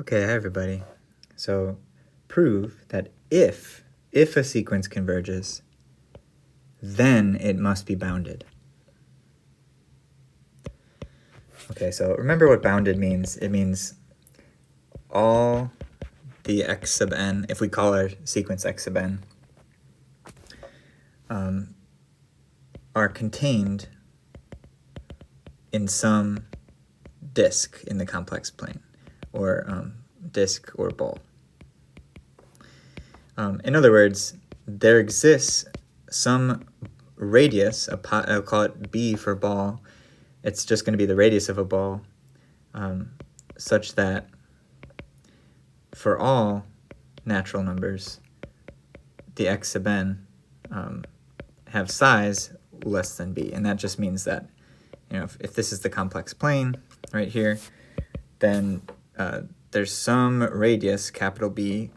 Okay, hi everybody. So prove that if a sequence converges, then it must be bounded. Okay, so remember what bounded means. It means all the x sub n, if we call our sequence x sub n, are contained in some disk in the complex plane, or disk or ball. In other words, there exists some radius, I'll call it b for ball. It's just going to be the radius of a ball, such that for all natural numbers, the x sub n have size less than b. And that just means that, if this is the complex plane right here, then there's some radius, capital B,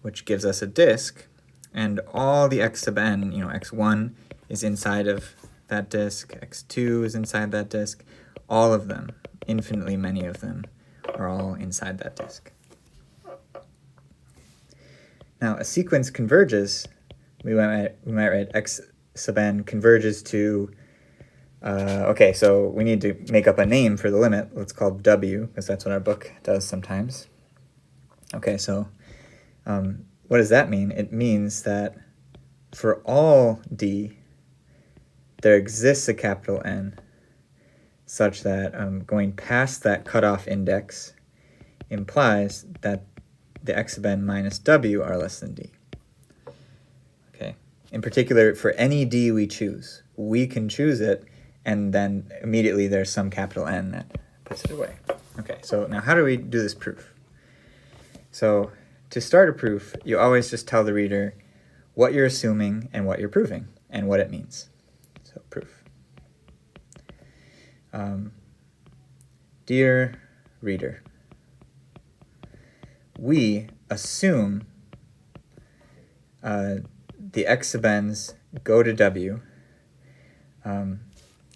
which gives us a disk, and all the x sub n, x1 is inside of that disk, x2 is inside that disk, all of them, infinitely many of them, are all inside that disk. Now, a sequence converges, we might write x sub n converges to, okay, so we need to make up a name for the limit. Let's call it w, because that's what our book does sometimes. Okay, so what does that mean? It means that for all d, there exists a capital N such that going past that cutoff index implies that the x sub n minus w are less than d. Okay. In particular, for any d we choose, we can choose it, and then immediately there's some capital N that puts it away. Okay, so now how do we do this proof? So to start a proof, you always just tell the reader what you're assuming and what you're proving and what it means. So proof. Dear reader, we assume the x sub n's go to w.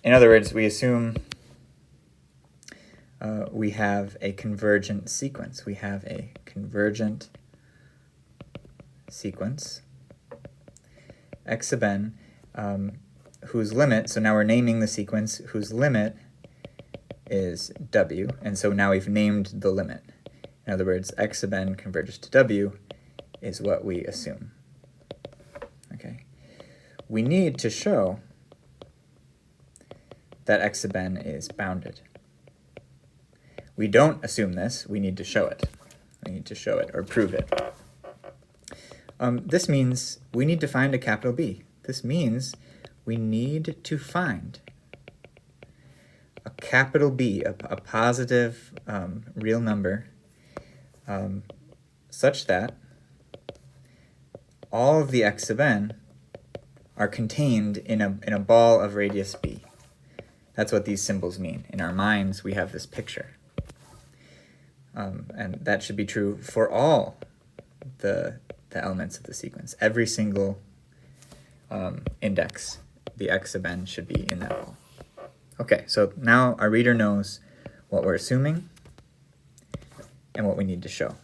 In other words, we assume we have a convergent sequence. We have a convergent sequence, x sub n, whose limit, so now we're naming the sequence, whose limit is w, and so now we've named the limit. In other words, x sub n converges to w is what we assume. Okay. We need to show that x sub n is bounded. We don't assume this, we need to show it. We need to show it or prove it. This means we need to find a capital B. This means we need to find a capital B, a positive real number, such that all of the x sub n are contained in a ball of radius b. That's what these symbols mean. In our minds, we have this picture. And that should be true for all the elements of the sequence. Every single index, the x sub n should be in that ball. Okay, so now our reader knows what we're assuming and what we need to show.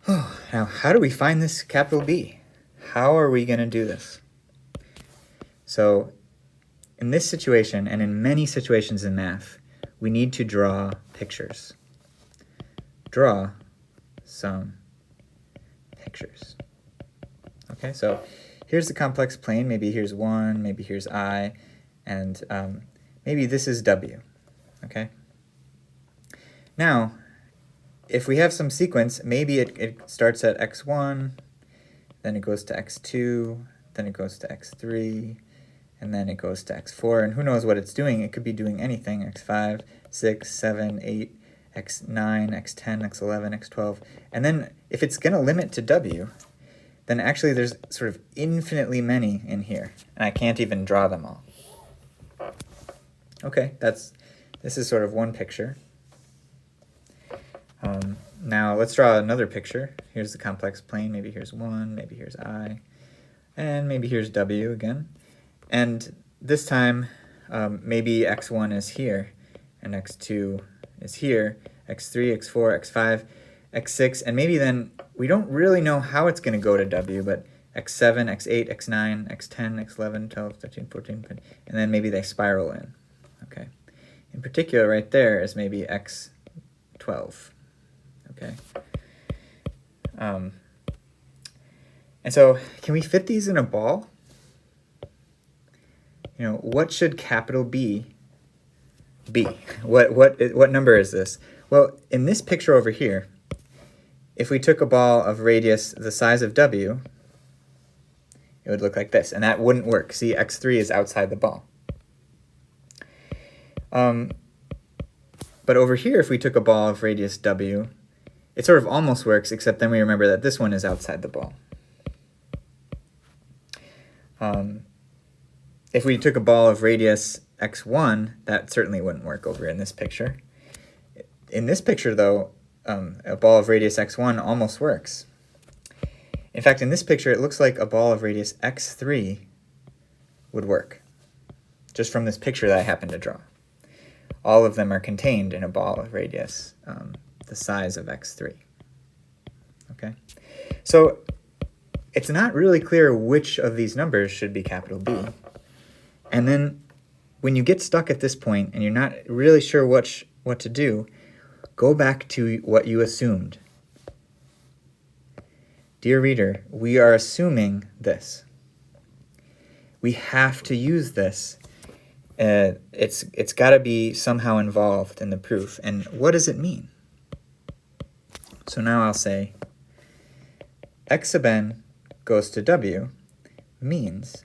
Now, how do we find this capital B? How are we going to do this? So in this situation, and in many situations in math, we need to draw pictures. Draw some pictures. Okay, so here's the complex plane. Maybe here's 1, maybe here's I, and maybe this is w. Okay? Now, if we have some sequence, maybe it starts at x1, then it goes to x2, then it goes to x3, and then it goes to x4, and who knows what it's doing. It could be doing anything, x5, 6, 7, 8, x9, x10, x11, x12. And then if it's going to limit to w, then actually there's sort of infinitely many in here, and I can't even draw them all. Okay, this is sort of one picture. Now let's draw another picture. Here's the complex plane. Maybe here's 1, maybe here's I, and maybe here's w again. And this time, maybe x1 is here, and x2 is here, x3, x4, x5, x6, and maybe then we don't really know how it's going to go to w, but x7, x8, x9, x10, x11, 12, 13, 14, 15, and then maybe they spiral in. Okay. In particular, right there is maybe x12. Okay. And so, can we fit these in a ball? You know, what should capital B be? What number is this? Well, in this picture over here, if we took a ball of radius the size of w, it would look like this, and that wouldn't work. See, x3 is outside the ball. But over here, if we took a ball of radius w, it sort of almost works, except then we remember that this one is outside the ball. If we took a ball of radius x1, that certainly wouldn't work over in this picture. In this picture, though, a ball of radius x1 almost works. In fact, in this picture, it looks like a ball of radius x3 would work, just from this picture that I happened to draw. All of them are contained in a ball of radius the size of x3. Okay, so it's not really clear which of these numbers should be capital B. And then when you get stuck at this point and you're not really sure what to do, go back to what you assumed. Dear reader, we are assuming this. We have to use this. It's got to be somehow involved in the proof. And what does it mean? So now I'll say x sub n goes to w means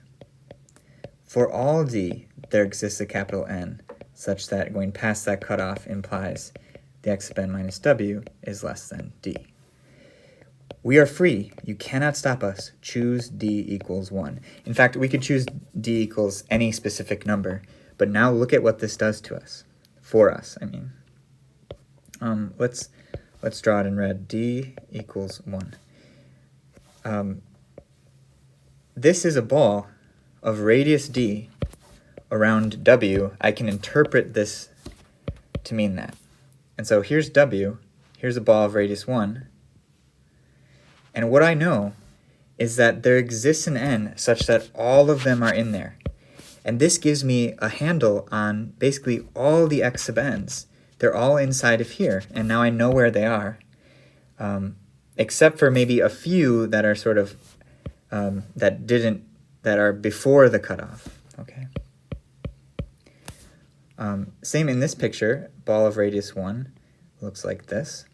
for all d, there exists a capital N such that going past that cutoff implies the x sub n minus w is less than d. We are free. You cannot stop us. Choose d equals 1. In fact, we could choose d equals any specific number, but now look at what this does to us. For us, I mean. Let's draw it in red. D equals 1. This is a ball of radius d around w. I can interpret this to mean that. And so here's w. Here's a ball of radius 1. And what I know is that there exists an n such that all of them are in there. And this gives me a handle on basically all the x sub n's. They're all inside of here, and now I know where they are, except for maybe a few that are sort of, that are before the cutoff, okay? Same in this picture, ball of radius 1 looks like this.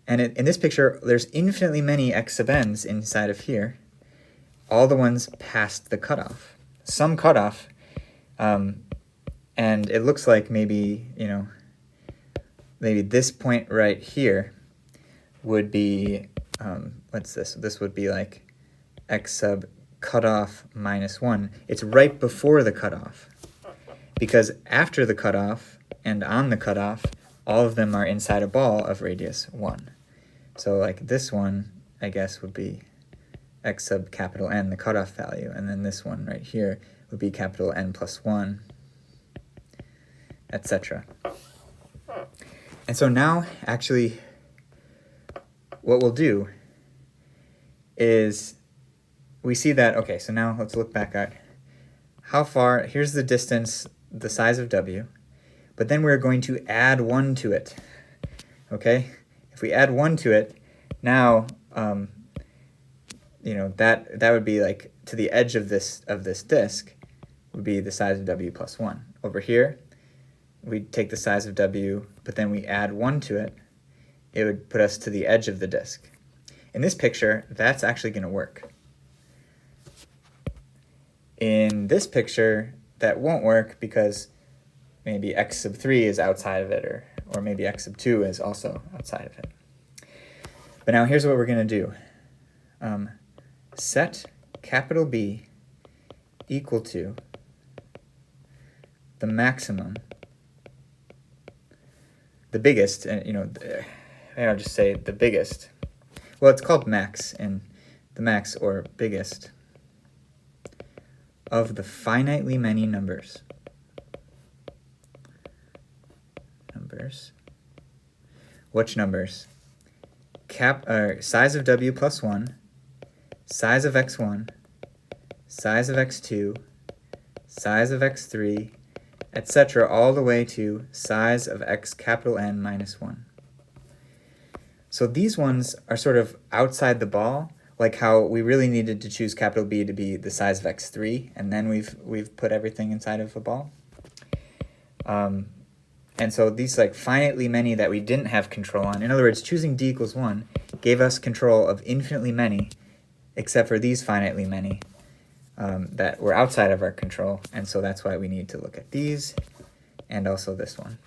And in this picture, there's infinitely many x sub n's inside of here, all the ones past the cutoff. Some cutoff, and it looks like maybe, maybe this point right here would be, what's this? This would be like x sub cutoff minus 1. It's right before the cutoff, because after the cutoff and on the cutoff, all of them are inside a ball of radius 1. So like this one, I guess, would be x sub capital N, the cutoff value, and then this one right here would be capital N plus 1, etc. And so now, actually, what we'll do is we see that, okay, so now let's look back at how far, here's the distance, the size of w, but then we're going to add 1 to it, okay? If we add 1 to it, now, that would be like to the edge of this disk would be the size of w plus 1. Over here, we take the size of w, but then we add 1 to it. It would put us to the edge of the disk. In this picture, that's actually going to work. In this picture, that won't work because maybe x sub 3 is outside of it, or maybe x sub 2 is also outside of it. But now here's what we're going to do. Set capital B equal to the maximum, the biggest, I'll just say the biggest. Well, it's called max, and the max or biggest of the finitely many numbers which numbers? Size of w plus 1, size of x1, size of x2, size of x3, etc., all the way to size of x capital N minus 1. So these ones are sort of outside the ball, like how we really needed to choose capital B to be the size of x3, and then we've put everything inside of a ball. And so these like finitely many that we didn't have control on, in other words, choosing d equals 1 gave us control of infinitely many, except for these finitely many that were outside of our control, and so that's why we need to look at these and also this one.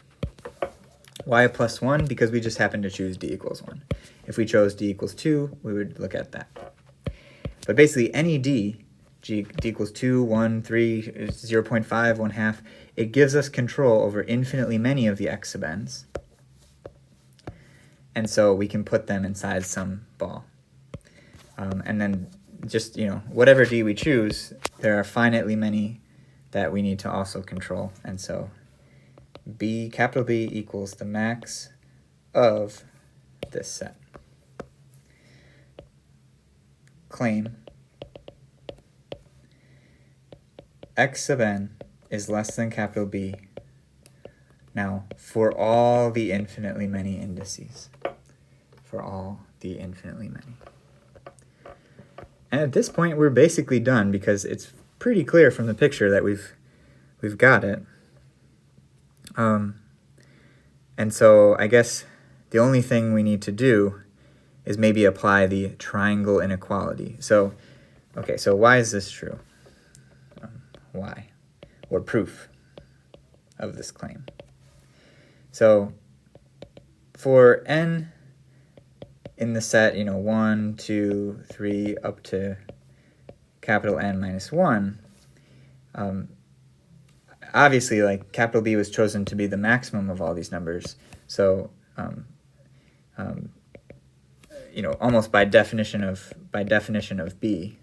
Y plus 1, because we just happened to choose d equals 1. If we chose d equals 2, we would look at that. But basically any d equals 2, 1, 3, 0 0.5, 1/2, it gives us control over infinitely many of the x sub n's. And so we can put them inside some ball. And then just, whatever d we choose, there are finitely many that we need to also control. And so capital B equals the max of this set. Claim x sub n is less than capital B now for all the infinitely many indices. For all the infinitely many. And at this point we're basically done because it's pretty clear from the picture that we've got it. And so I guess the only thing we need to do is maybe apply the triangle inequality. So, okay, so why is this true? Why? Or proof of this claim. So for n in the set, 1, 2, 3, up to capital N minus 1, obviously, like, capital B was chosen to be the maximum of all these numbers. So, almost by definition of B,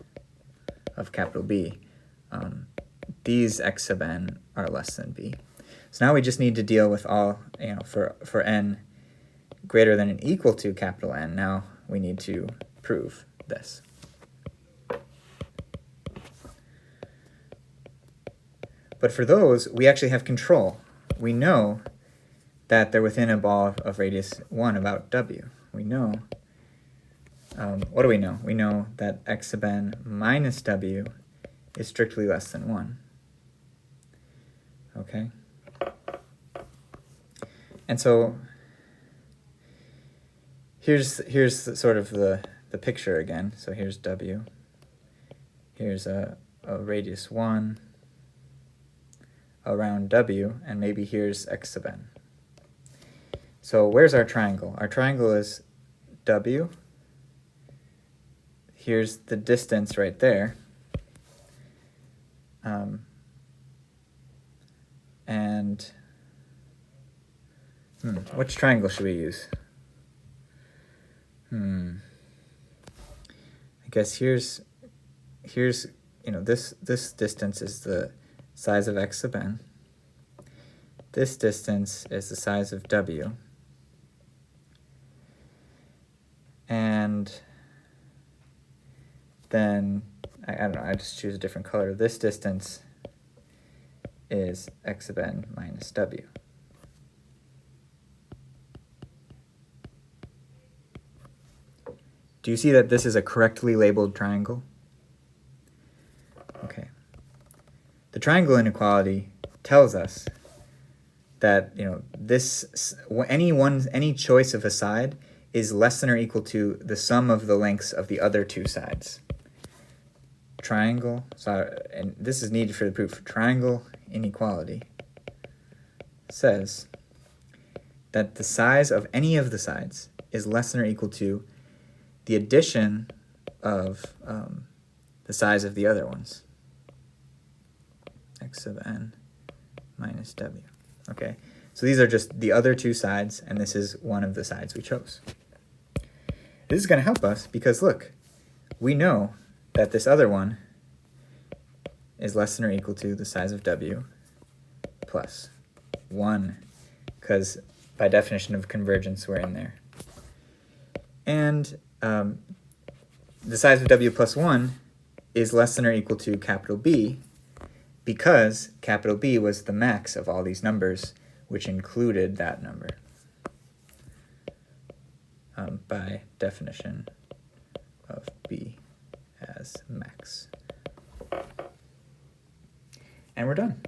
of capital B, these x sub n are less than B. So now we just need to deal with all, for n greater than and equal to capital N. Now we need to prove this. But for those, we actually have control. We know that they're within a ball of radius 1 about w. We know, what do we know? We know that x sub n minus w is strictly less than 1. Okay? And so here's sort of the picture again. So here's w. Here's a radius 1 around w, and maybe here's x sub n. So where's our triangle? Our triangle is w. Here's the distance right there. And which triangle should we use? I guess here's this distance is the size of x sub n. This distance is the size of w. And then, I don't know, I just choose a different color. This distance is x sub n minus w. Do you see that this is a correctly labeled triangle? Okay. The triangle inequality tells us that any choice of a side is less than or equal to the sum of the lengths of the other two sides. Triangle, and this is needed for the proof. Triangle inequality says that the size of any of the sides is less than or equal to the addition of the size of the other ones. X sub n minus w. Okay, so these are just the other two sides, and this is one of the sides we chose. This is going to help us because, look, we know that this other one is less than or equal to the size of w plus 1, because by definition of convergence, we're in there. And the size of W plus 1 is less than or equal to capital B, because capital B was the max of all these numbers, which included that number, by definition of B as max. And we're done.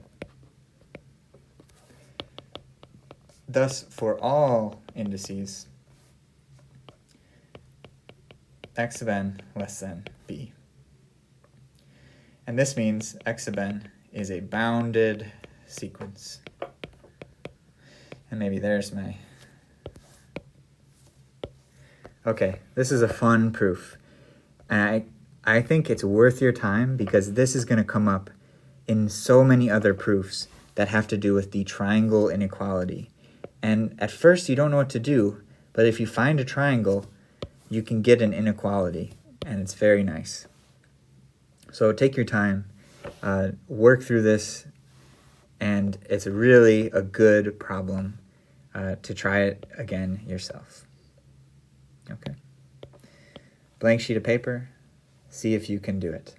Thus, for all indices, x sub n less than b. And this means x sub n is a bounded sequence. And maybe there's my... Okay, this is a fun proof. And I think it's worth your time because this is going to come up in so many other proofs that have to do with the triangle inequality. And at first you don't know what to do, but if you find a triangle, you can get an inequality, and it's very nice. So take your time, work through this, and it's really a good problem to try it again yourself. Okay. Blank sheet of paper, see if you can do it.